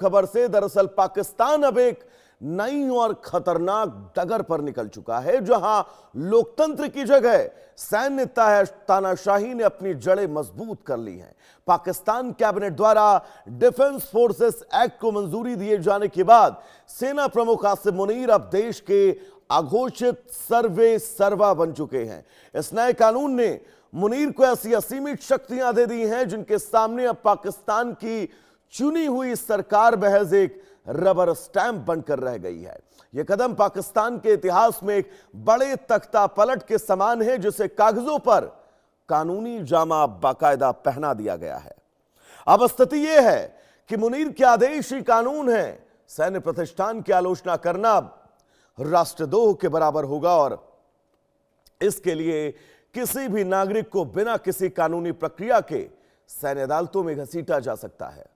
खबर से दरअसल पाकिस्तान अब एक नई और खतरनाक डगर पर निकल चुका है, जहां लोकतंत्र की जगह सैन्य तानाशाही ने अपनी जड़ें मजबूत कर ली हैं। पाकिस्तान कैबिनेट द्वारा डिफेंस फोर्सेस एक्ट को मंजूरी दिए जाने के बाद सेना प्रमुख आसिम मुनीर अब देश के अघोषित सर्वे सर्वा बन चुके हैं। इस नए कानून ने मुनीर को ऐसी असीमित शक्तियां दे दी हैं जिनके सामने अब पाकिस्तान की चुनी हुई सरकार महज एक रबर स्टैंप बनकर रह गई है। यह कदम पाकिस्तान के इतिहास में एक बड़े तख्ता पलट के समान है, जिसे कागजों पर कानूनी जामा बाकायदा पहना दिया गया है। अब स्थिति यह है कि मुनीर के आदेश ही कानून है। सैन्य प्रतिष्ठान की आलोचना करना राष्ट्रद्रोह के बराबर होगा और इसके लिए किसी भी नागरिक को बिना किसी कानूनी प्रक्रिया के सैन्य अदालतों में घसीटा जा सकता है।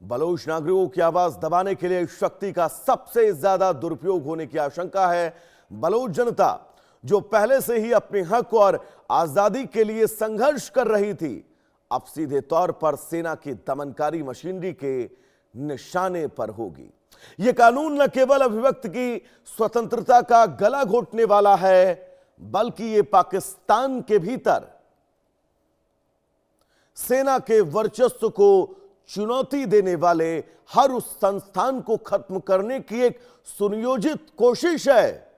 बलोच नागरिकों की आवाज दबाने के लिए शक्ति का सबसे ज्यादा दुरुपयोग होने की आशंका है। बलोच जनता जो पहले से ही अपने हक और आजादी के लिए संघर्ष कर रही थी, अब सीधे तौर पर सेना की दमनकारी मशीनरी के निशाने पर होगी। यह कानून न केवल अभिव्यक्ति की स्वतंत्रता का गला घोटने वाला है, बल्कि यह पाकिस्तान के भीतर सेना के वर्चस्व को चुनौती देने वाले हर उस संस्थान को खत्म करने की एक सुनियोजित कोशिश है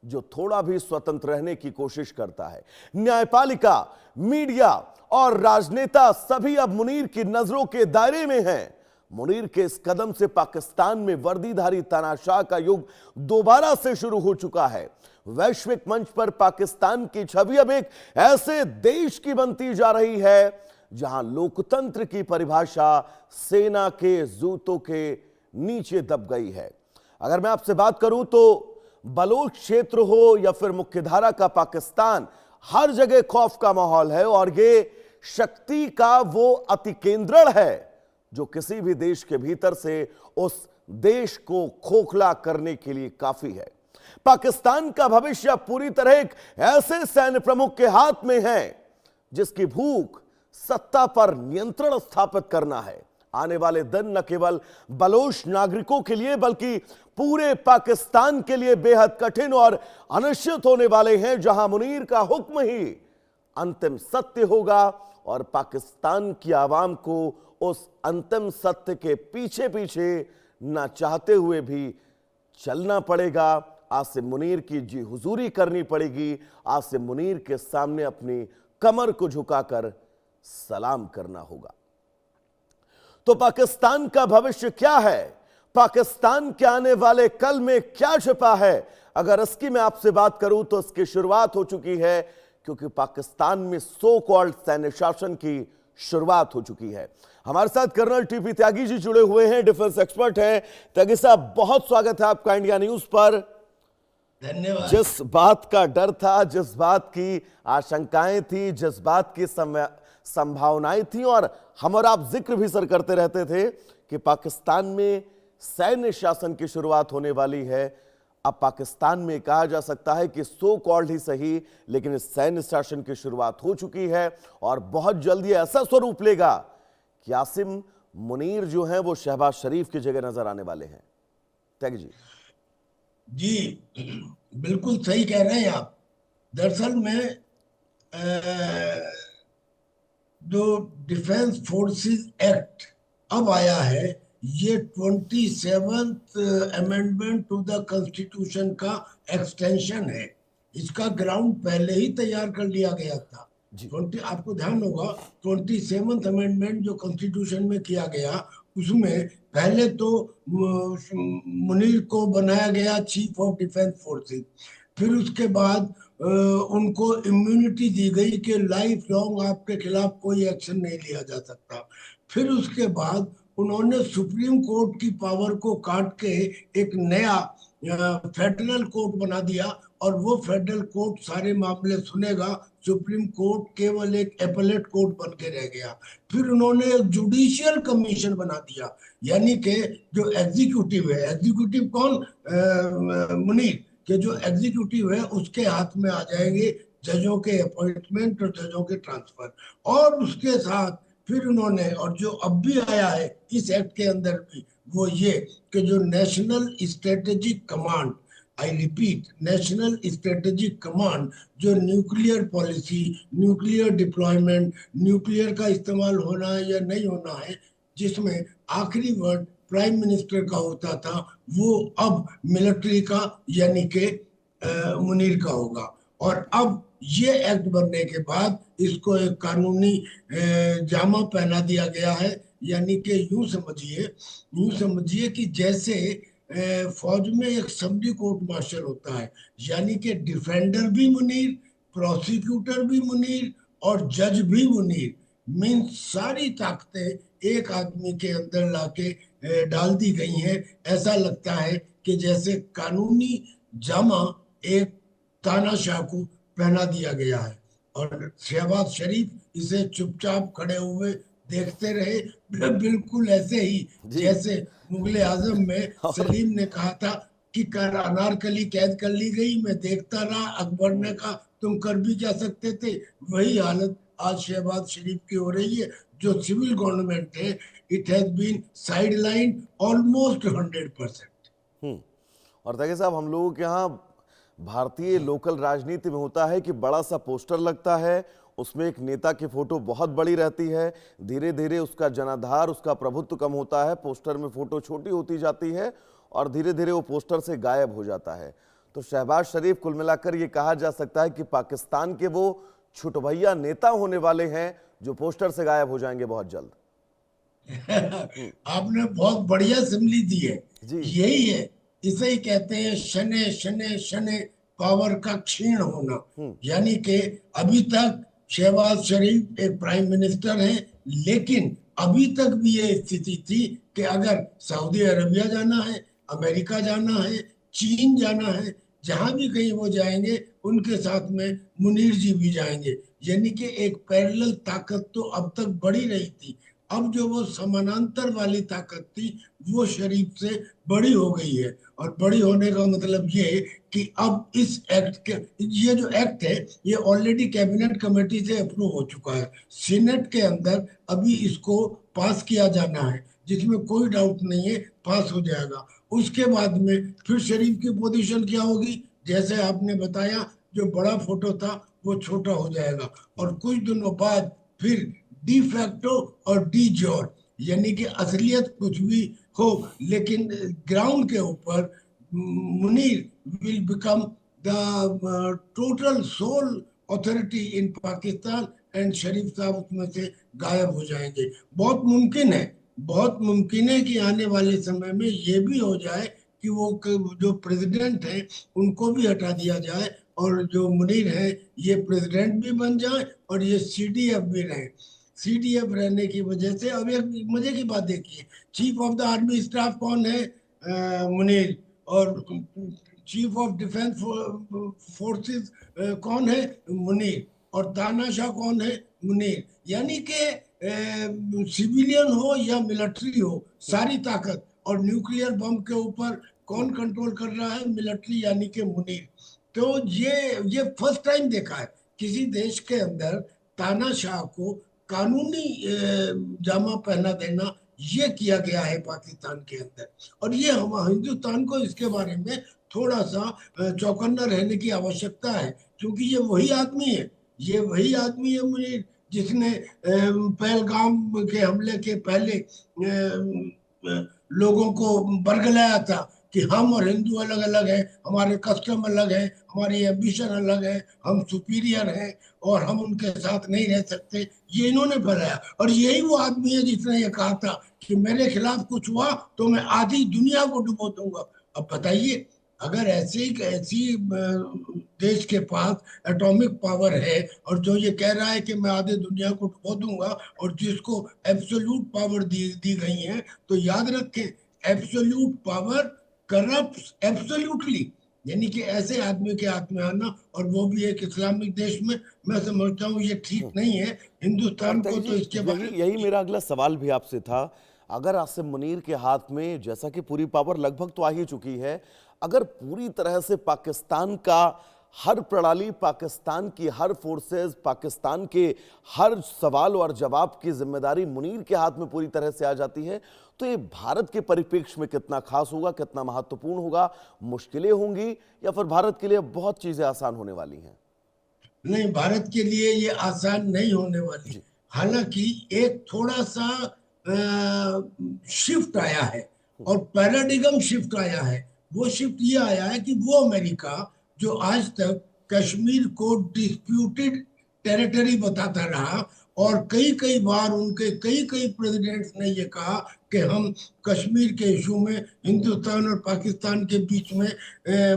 जो थोड़ा भी स्वतंत्र रहने की कोशिश करता है। न्यायपालिका, मीडिया और राजनेता सभी अब मुनीर की नजरों के दायरे में हैं। मुनीर के इस कदम से पाकिस्तान में वर्दीधारी तानाशाह का युग दोबारा से शुरू हो चुका है। वैश्विक मंच पर पाकिस्तान की छवि अब एक ऐसे देश की बनती जा रही है जहां लोकतंत्र की परिभाषा सेना के जूतों के नीचे दब गई है। अगर मैं आपसे बात करूं तो बलोच क्षेत्र हो या फिर मुख्यधारा का पाकिस्तान, हर जगह खौफ का माहौल है और ये शक्ति का वो अतिकेंद्रण है जो किसी भी देश के भीतर से उस देश को खोखला करने के लिए काफी है। पाकिस्तान का भविष्य पूरी तरह एक ऐसे सैन्य प्रमुख के हाथ में है जिसकी भूख सत्ता पर नियंत्रण स्थापित करना है। आने वाले दिन न केवल बलोच नागरिकों के लिए बल्कि पूरे पाकिस्तान के लिए बेहद कठिन और अनिश्चित होने वाले हैं, जहां मुनीर का हुक्म ही अंतिम सत्य होगा और पाकिस्तान की आवाम को उस अंतिम सत्य के पीछे पीछे ना चाहते हुए भी चलना पड़ेगा। आसिम मुनीर की जी हुजूरी करनी पड़ेगी। आसिम मुनीर के सामने अपनी कमर को झुकाकर सलाम करना होगा। तो पाकिस्तान का भविष्य क्या है? पाकिस्तान के आने वाले कल में क्या छिपा है? अगर इसकी मैं आपसे बात करूं तो इसकी शुरुआत हो चुकी है, क्योंकि पाकिस्तान में सो कॉल्ड सैन्य शासन की शुरुआत हो चुकी है। हमारे साथ कर्नल टीपी त्यागी जी जुड़े हुए हैं, डिफेंस एक्सपर्ट हैं। त्यागी साहब, बहुत स्वागत है आपका इंडिया न्यूज पर। धन्यवाद। जिस बात का डर था, जिस बात की आशंकाएं थी, जिस बात की संभावनाएं थी और हम और आप जिक्र भी सर करते रहते थे कि पाकिस्तान में सैन्य शासन की शुरुआत होने वाली है, अब पाकिस्तान में कहा जा सकता है कि सो कॉल्ड ही सही, लेकिन इस सैन्य शासन की शुरुआत हो चुकी है और बहुत जल्दी ऐसा स्वरूप लेगा कि आसिम मुनीर जो हैं वो शहबाज शरीफ की जगह नजर आने वाले हैं। त्यागी जी। जी बिल्कुल सही कह रहे हैं आप। दरअसल में जो डिफेंस फोर्सेस एक्ट अब आया है, ये 27th amendment to the constitution का एक्सटेंशन है। इसका ग्राउंड पहले ही तैयार कर लिया गया था। आपको ध्यान होगा 27th अमेंडमेंट जो कॉन्स्टिट्यूशन में किया गया, उसमें पहले तो मुनीर को बनाया गया चीफ ऑफ डिफेंस फोर्सेस, फिर उसके बाद उनको इम्यूनिटी दी गई कि लाइफ लॉन्ग आपके खिलाफ कोई एक्शन नहीं लिया जा सकता। फिर उसके बाद उन्होंने सुप्रीम कोर्ट की पावर को काट के एक नया फेडरल कोर्ट बना दिया और वो फेडरल कोर्ट सारे मामले सुनेगा। सुप्रीम कोर्ट केवल एक एपेलेट कोर्ट बन के रह गया। फिर उन्होंने एक जुडिशियल कमीशन बना दिया, यानी कि जो एग्जीक्यूटिव है, एग्जीक्यूटिव कौन, मुनीर के जो एग्जीक्यूटिव है उसके हाथ में आ जाएंगे जजों के अपॉइंटमेंट और जजों के ट्रांसफर। और उसके साथ फिर उन्होंने, और जो अब भी आया है इस एक्ट के अंदर भी, वो ये कि जो national strategic command, I repeat, national strategic command, जो nuclear policy, nuclear deployment, nuclear का इस्तेमाल होना है या नहीं होना है, जिसमें आखिरी वर्ड प्राइम मिनिस्टर का होता था, वो अब मिलिट्री का यानी कि मुनीर का होगा। और अब ये एक्ट बनने के बाद इसको एक कानूनी जामा पहना दिया गया है। यानी कि यूं समझिए कि जैसे फौज में एक समरी कोर्ट मार्शल होता है, यानी कि डिफेंडर भी मुनीर, प्रोसिक्यूटर भी मुनीर और जज भी मुनीर। मीन सारी ताकतें एक आदमी के अंदर लाके डाल दी गई हैं। ऐसा लगता है कि जैसे कानूनी जामा एक तानाशाह को पहना दिया गया है। और शहबाज शरीफ इसे चुपचाप खड़े हुए देखते रहे, बिल्कुल ऐसे ही जी। जैसे मुगले आजम में सलीम ने कहा था कि कर अनारकली कैद कर ली गई, मैं देखता रहा, अकबर ने कहा तुम कर भी क्या सकते थे। वही हालत आज शहबाज शरीफ की हो रही है। जो सिविल गवर्नमेंट है, it has been sideline almost 100%। और देखिए साहब, हम लोगों के यहाँ भारतीय लोकल राजनीति में होता है कि बड़ा सा पोस्टर लगता है, उसमें एक नेता की फोटो बहुत बड़ी रहती है, धीरे धीरे उसका जनाधार, उसका प्रभुत्व कम होता है, पोस्टर में फोटो छोटी होती जाती है और धीरे धीरे वो पोस्टर से गायब हो जाता है। तो शहबाज शरीफ कुल मिलाकर ये कहा जा सकता है कि पाकिस्तान के वो छुटभैया नेता होने वाले हैं जो पोस्टर से गायब हो जाएंगे बहुत जल्द। आपने बहुत बढ़िया सिमली दी है। जी। यही है, इसे ही कहते हैं शने शने शने पावर का क्षीण होना। यानी कि अभी तक शहबाज शरीफ एक प्राइम मिनिस्टर है, लेकिन अभी तक भी ये स्थिति थी कि अगर सऊदी अरबिया जाना है, अमेरिका जाना है, चीन जाना है, जहां भी कहीं वो जाएंगे उनके साथ में मुनीर जी भी जाएंगे। यानी कि एक पैरेलल ताकत तो अब तक बढ़ी रही थी। अब जो वो समानांतर वाली ताकत थी वो शरीफ से बड़ी हो गई है। और बड़ी होने का मतलब ये कि अब इस एक्ट के, ये जो एक्ट है ये ऑलरेडी कैबिनेट कमेटी से अप्रूव हो चुका है, सीनेट के अंदर अभी इसको पास किया जाना है, जिसमें कोई डाउट नहीं है पास हो जाएगा। उसके बाद में फिर शरीफ की पोजीशन क्या होगी, जैसे आपने बताया, जो बड़ा फोटो था वो छोटा हो जाएगा। और कुछ दिनों बाद फिर डी फैक्टो और डी जोर, यानी कि असलियत कुछ भी हो, लेकिन ग्राउंड के ऊपर Munir will become the total sole authority in Pakistan, and Sharif साहब उसमें से गायब हो जाएंगे। बहुत मुमकिन है, बहुत मुमकिन है कि आने वाले समय में ये भी हो जाए कि वो जो प्रेसिडेंट है उनको भी हटा दिया जाए और जो मुनीर है ये प्रेसिडेंट भी बन जाए और ये सीडीएफ भी रहे। सीडीएफ रहने की वजह से, अब एक मजे की बात देखिए, chief of the army staff कौन है? मुनीर। और चीफ ऑफ डिफेंस फोर्सेस कौन है? मुनीर। और तानाशाह कौन है? मुनीर। यानी कि सिविलियन हो या मिलिट्री हो, सारी ताकत। और न्यूक्लियर बम के ऊपर कौन कंट्रोल कर रहा है? मिलिट्री, यानी कि मुनीर। तो ये फर्स्ट टाइम देखा है किसी देश के अंदर तानाशाह को कानूनी जामा पहना देना, ये किया गया है पाकिस्तान के अंदर। और ये हम हिंदुस्तान को इसके बारे में थोड़ा सा चौकन्ना रहने की आवश्यकता है, क्योंकि ये वही आदमी है, ये वही आदमी है मुनीर, जिसने पहलगाम के हमले के पहले लोगों को बरगलाया था कि हम और हिंदू अलग अलग हैं, हमारे कस्टम अलग है, हमारी एम्बिशन अलग है, हम सुपीरियर हैं और हम उनके साथ नहीं रह सकते। ये इन्होंने फैलाया। और यही वो आदमी है जिसने ये कहा था कि मेरे खिलाफ कुछ हुआ तो मैं आधी दुनिया को डुबो दूंगा। अब बताइए, अगर ऐसी देश के पास एटॉमिक पावर है और जो ये कह रहा है कि मैं आधे दुनिया को डुबो दूंगा, और जिसको एब्सोल्यूट पावर दी गई है, तो याद रखें, एब्सोल्यूट पावर करप्ट एब्सोल्यूटली। यानी कि ऐसे आदमी के हाथ में आना, और वो भी एक इस्लामिक देश में, मैं समझता हूँ ये ठीक नहीं है। और हिंदुस्तान को त्यागी तो जी, इसके बारे यही में यही मेरा अगला सवाल भी आपसे था। अगर आसिम मुनीर के हाथ में, जैसा कि पूरी पावर लगभग तो आ ही चुकी है, अगर पूरी तरह से पाकिस्तान का हर प्रणाली पाकिस्तान की, हर फोर्सेस पाकिस्तान के हर सवाल और जवाब की जिम्मेदारी मुनीर के हाथ में पूरी तरह से आ जाती है, तो ये भारत के परिप्रेक्ष्य में कितना खास होगा, कितना महत्वपूर्ण होगा, मुश्किलें होंगी या फिर भारत के लिए बहुत चीजें आसान होने वाली हैं? नहीं, भारत के लिए ये आसान नहीं होने वाली। हालांकि एक थोड़ा सा शिफ्ट आया है और पैराडिगम शिफ्ट आया है। वो शिफ्ट ये आया है कि वो अमेरिका जो आज तक कश्मीर को डिस्प्यूटेड टेरिटरी बताता रहा और कई कई बार उनके कई कई प्रेसिडेंट्स ने ये कहा कि हम कश्मीर के इशू में हिंदुस्तान और पाकिस्तान के बीच में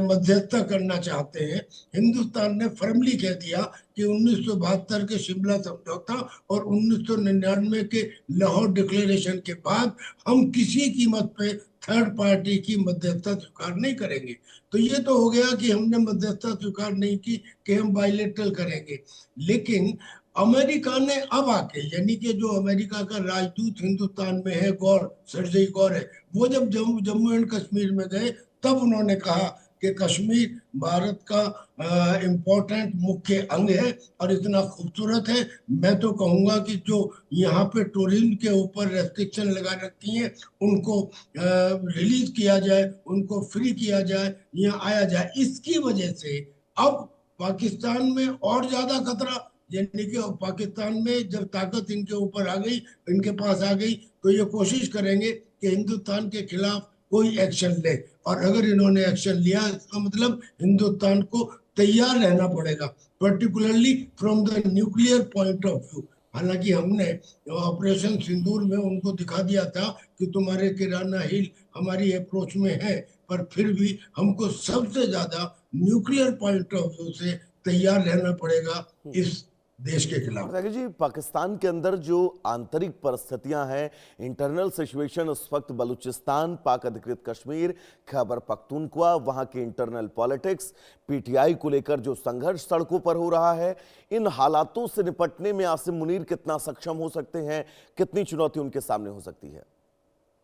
मध्यस्थता करना चाहते हैं। हिंदुस्तान ने फर्मली कह दिया कि 1972 के शिमला समझौता और 1999 के लाहौर डिक्लेरेशन के बाद हम किसी कीमत पे थर्ड पार्टी की मध्यस्थता स्वीकार नहीं करेंगे। तो ये तो हो गया कि हमने मध्यस्थता स्वीकार नहीं की कि हम बायलेटरल करेंगे। लेकिन अमेरिका ने अब आके, यानी कि जो अमेरिका का राजदूत हिंदुस्तान में है, गौर, सर्जेई गौर है, वो जब जम्मू एंड कश्मीर में गए तब उन्होंने कहा कि कश्मीर भारत का इम्पोर्टेंट मुख्य अंग है और इतना खूबसूरत है। मैं तो कहूंगा कि जो यहाँ पे टूरिज्म के ऊपर रेस्ट्रिक्शन लगा रखी हैं उनको रिलीज किया जाए, उनको फ्री किया जाए, यहाँ आया जाए। इसकी वजह से अब पाकिस्तान में और ज्यादा खतरा, यानी कि पाकिस्तान में जब ताकत इनके ऊपर आ गई, इनके पास आ गई, तो ये कोशिश करेंगे कि हिंदुस्तान के खिलाफ कोई एक्शन ले। और अगर इन्होंने एक्शन लिया इसका मतलब हिंदुस्तान को तैयार रहना पड़ेगा, particularly from the nuclear point of view. हालांकि हमने ऑपरेशन सिंदूर में उनको दिखा दिया था कि तुम्हारे किराना हिल हमारी अप्रोच में है, पर फिर भी हमको सबसे ज्यादा न्यूक्लियर पॉइंट ऑफ व्यू से तैयार रहना पड़ेगा इस देश के खिलाफ। त्यागी जी, पाकिस्तान के अंदर जो आंतरिक परिस्थितियां हैं, इंटरनल सिचुएशन उस वक्त बलूचिस्तान, पाक अधिकृत कश्मीर, खैबर पख्तूनख्वा, वहां के इंटरनल पॉलिटिक्स, पीटीआई को लेकर जो संघर्ष सड़कों पर हो रहा है, इन हालातों से निपटने में आसिम मुनीर कितना सक्षम हो सकते हैं, कितनी चुनौती उनके सामने हो सकती है?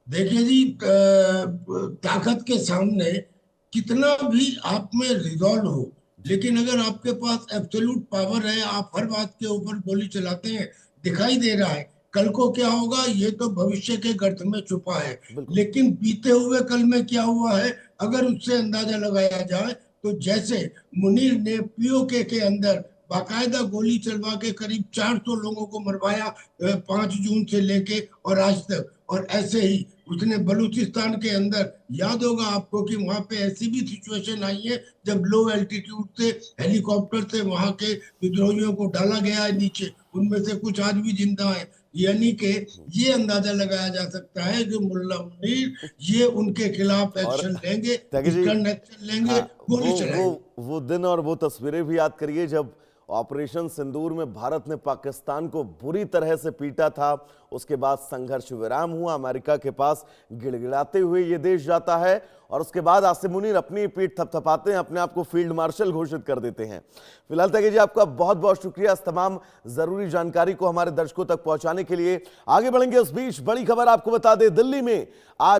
देखिए जी, ताकत के सामने कितना भी आप में रिजॉल्व हो, लेकिन अगर आपके पास एब्सोल्यूट पावर है, आप हर बात के ऊपर गोली चलाते हैं, दिखाई दे रहा है कल को क्या होगा ये तो भविष्य के गर्त में छुपा है। लेकिन बीते हुए कल में क्या हुआ है अगर उससे अंदाजा लगाया जाए, तो जैसे मुनीर ने पीओके के अंदर बाकायदा गोली चलवा के करीब 400 लोगों को मरवाया 5 जून से लेके और आज तक, और ऐसे ही उसने बलूचिस्तान के अंदर, याद होगा आपको कि वहां पे ऐसी भी सिचुएशन आई है जब लो एल्टीट्यूड से हेलीकॉप्टर से वहां के विद्रोहियों को डाला गया है नीचे, उनमें से कुछ आज भी जिंदा है। यानी कि ये अंदाजा लगाया जा सकता है कि मुल्ला मुनीर ये उनके खिलाफ एक्शन लेंगे, स्टर्न एक्शन लेंगे, गोली चलाएंगे। वो दिन और वो तस्वीरें भी याद करिए जब ऑपरेशन सिंदूर में भारत ने पाकिस्तान को बुरी तरह से पीटा था। उसके बाद संघर्ष विराम हुआ, अमेरिका के पास गिड़गिड़ाते हुए ये देश जाता है और उसके बाद आसिम मुनीर अपनी पीठ थपथपाते हैं, अपने आप को फील्ड मार्शल घोषित कर देते हैं। फिलहाल त्यागी जी, आपका बहुत बहुत शुक्रिया इस तमाम जरूरी जानकारी को हमारे दर्शकों तक पहुंचाने के लिए। आगे बढ़ेंगे, उस बीच बड़ी खबर आपको बता दें, दिल्ली में आज